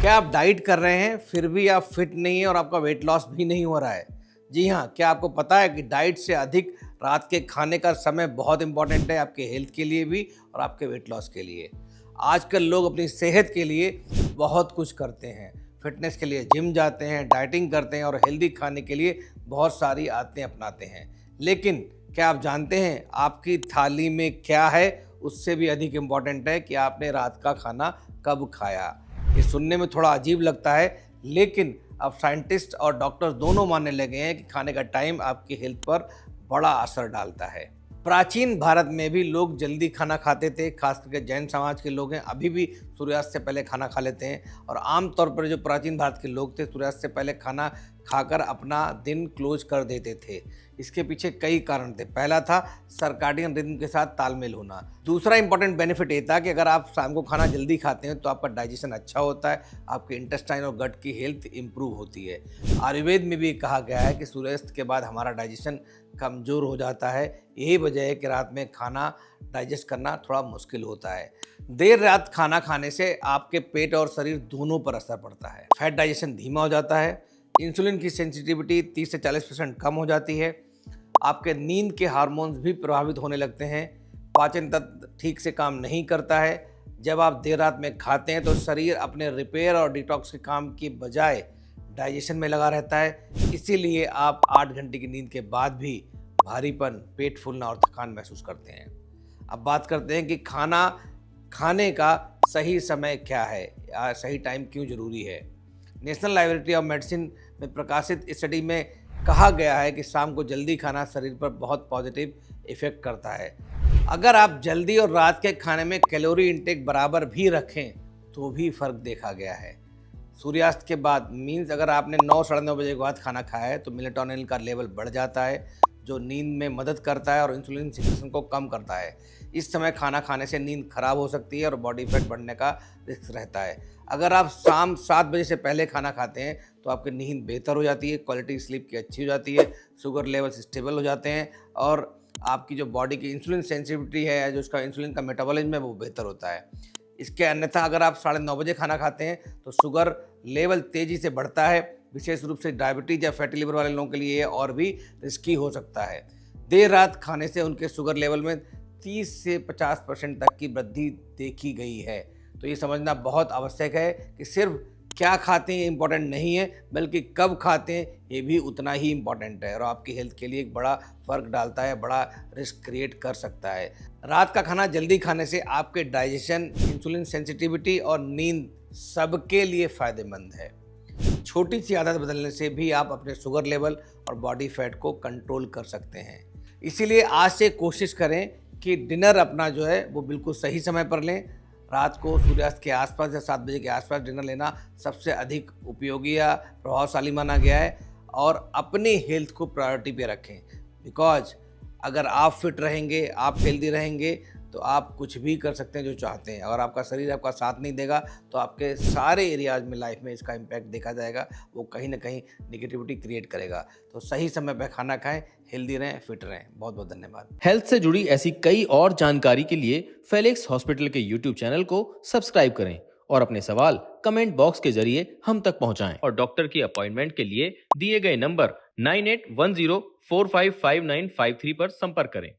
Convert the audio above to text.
क्या आप डाइट कर रहे हैं फिर भी आप फिट नहीं है और आपका वेट लॉस भी नहीं हो रहा है? जी हाँ, क्या आपको पता है कि डाइट से अधिक रात के खाने का समय बहुत इंपॉर्टेंट है आपके हेल्थ के लिए भी और आपके वेट लॉस के लिए। आजकल लोग अपनी सेहत के लिए बहुत कुछ करते हैं। फिटनेस के लिए जिम जाते हैं, डाइटिंग करते हैं और हेल्दी खाने के लिए बहुत सारी आदतें अपनाते हैं। लेकिन क्या आप जानते हैं आपकी थाली में क्या है? उससे भी अधिक इम्पॉर्टेंट है कि आपने रात का खाना कब खाया। ये सुनने में थोड़ा अजीब लगता है, लेकिन अब साइंटिस्ट और डॉक्टर्स दोनों मानने लगे हैं कि खाने का टाइम आपकी हेल्थ पर बड़ा असर डालता है। प्राचीन भारत में भी लोग जल्दी खाना खाते थे, खास करके जैन समाज के लोग हैं अभी भी सूर्यास्त से पहले खाना खा लेते हैं। और आम तौर पर जो प्राचीन भारत के लोग थे सूर्यास्त से पहले खाना खाकर अपना दिन क्लोज कर देते थे। इसके पीछे कई कारण थे। पहला था सर्काडियन रिदम के साथ तालमेल होना। दूसरा इंपॉर्टेंट बेनिफिट ये था कि अगर आप शाम को खाना जल्दी खाते हैं तो आपका डाइजेशन अच्छा होता है, आपके इंटेस्टाइन और गट की हेल्थ इंप्रूव होती है। आयुर्वेद में भी कहा गया है कि सूर्यास्त के बाद हमारा डाइजेशन कमज़ोर हो जाता है। यही वजह है कि रात में खाना डाइजेस्ट करना थोड़ा मुश्किल होता है। देर रात खाना खाने से आपके पेट और शरीर दोनों पर असर पड़ता है। फैट डाइजेशन धीमा हो जाता है, इंसुलिन की सेंसिटिविटी 30 से 40% कम हो जाती है, आपके नींद के हार्मोन्स भी प्रभावित होने लगते हैं, पाचन तंत्र ठीक से काम नहीं करता है। जब आप देर रात में खाते हैं तो शरीर अपने रिपेयर और डिटॉक्स के काम की बजाय डाइजेशन में लगा रहता है। इसीलिए आप 8 घंटे की नींद के बाद भी भारीपन, पेट फूलना और थकान महसूस करते हैं। अब बात करते हैं कि खाना खाने का सही समय क्या है या सही टाइम क्यों ज़रूरी है। नेशनल लाइब्रेरी ऑफ मेडिसिन में प्रकाशित स्टडी में कहा गया है कि शाम को जल्दी खाना शरीर पर बहुत पॉजिटिव इफेक्ट करता है। अगर आप जल्दी और रात के खाने में कैलोरी इंटेक बराबर भी रखें तो भी फर्क देखा गया है। सूर्यास्त के बाद मीन्स अगर आपने 9 साढ़े 9 बजे के बाद खाना खाया है तो मेलेटोनिन का लेवल बढ़ जाता है जो नींद में मदद करता है और इंसुलिन सिक्रेशन को कम करता है। इस समय खाना खाने से नींद खराब हो सकती है और बॉडी फैट बढ़ने का रिस्क रहता है। अगर आप शाम 7 बजे से पहले खाना खाते हैं तो आपकी नींद बेहतर हो जाती है, क्वालिटी स्लीप की अच्छी हो जाती है, शुगर लेवल्स स्टेबल हो जाते हैं और आपकी जो बॉडी की इंसुलिन सेंसिटिविटी है या जो उसका इंसुलिन का मेटाबॉलिज्म है वो बेहतर होता है। इसके अन्यथा अगर आप 9:30 बजे खाना खाते हैं तो शुगर लेवल तेज़ी से बढ़ता है, विशेष रूप से डायबिटीज़ या फैटी लिवर वाले लोगों के लिए ये और भी रिस्की हो सकता है। देर रात खाने से उनके शुगर लेवल में 30 से 50% तक की वृद्धि देखी गई है। तो ये समझना बहुत आवश्यक है कि सिर्फ क्या खाते हैं ये इम्पोर्टेंट नहीं है, बल्कि कब खाते हैं ये भी उतना ही इम्पोर्टेंट है और आपकी हेल्थ के लिए एक बड़ा फ़र्क डालता है, बड़ा रिस्क क्रिएट कर सकता है। रात का खाना जल्दी खाने से आपके डाइजेशन, इंसुलिन सेंसिटिविटी और नींद सबके लिए फ़ायदेमंद है। छोटी सी आदत बदलने से भी आप अपने शुगर लेवल और बॉडी फैट को कंट्रोल कर सकते हैं। इसीलिए आज से कोशिश करें कि डिनर अपना जो है वो बिल्कुल सही समय पर लें। रात को सूर्यास्त के आसपास या 7 बजे के आसपास डिनर लेना सबसे अधिक उपयोगी या प्रभावशाली माना गया है और अपनी हेल्थ को प्रायोरिटी पे रखें। बिकॉज अगर आप फिट रहेंगे, आप हेल्दी रहेंगे तो आप कुछ भी कर सकते हैं जो चाहते हैं। अगर आपका शरीर आपका साथ नहीं देगा तो आपके सारे एरियाज में लाइफ में इसका इम्पैक्ट देखा जाएगा, वो कहीं ना कहीं निगेटिविटी क्रिएट करेगा। तो सही समय पर खाना खाएं, हेल्दी रहें, फिट रहें। बहुत बहुत धन्यवाद। हेल्थ से जुड़ी ऐसी कई और जानकारी के लिए फेलिक्स हॉस्पिटल के यूट्यूब चैनल को सब्सक्राइब करें और अपने सवाल कमेंट बॉक्स के जरिए हम तक पहुंचाएं और डॉक्टर की अपॉइंटमेंट के लिए दिए गए नंबर 9810455953 पर संपर्क करें।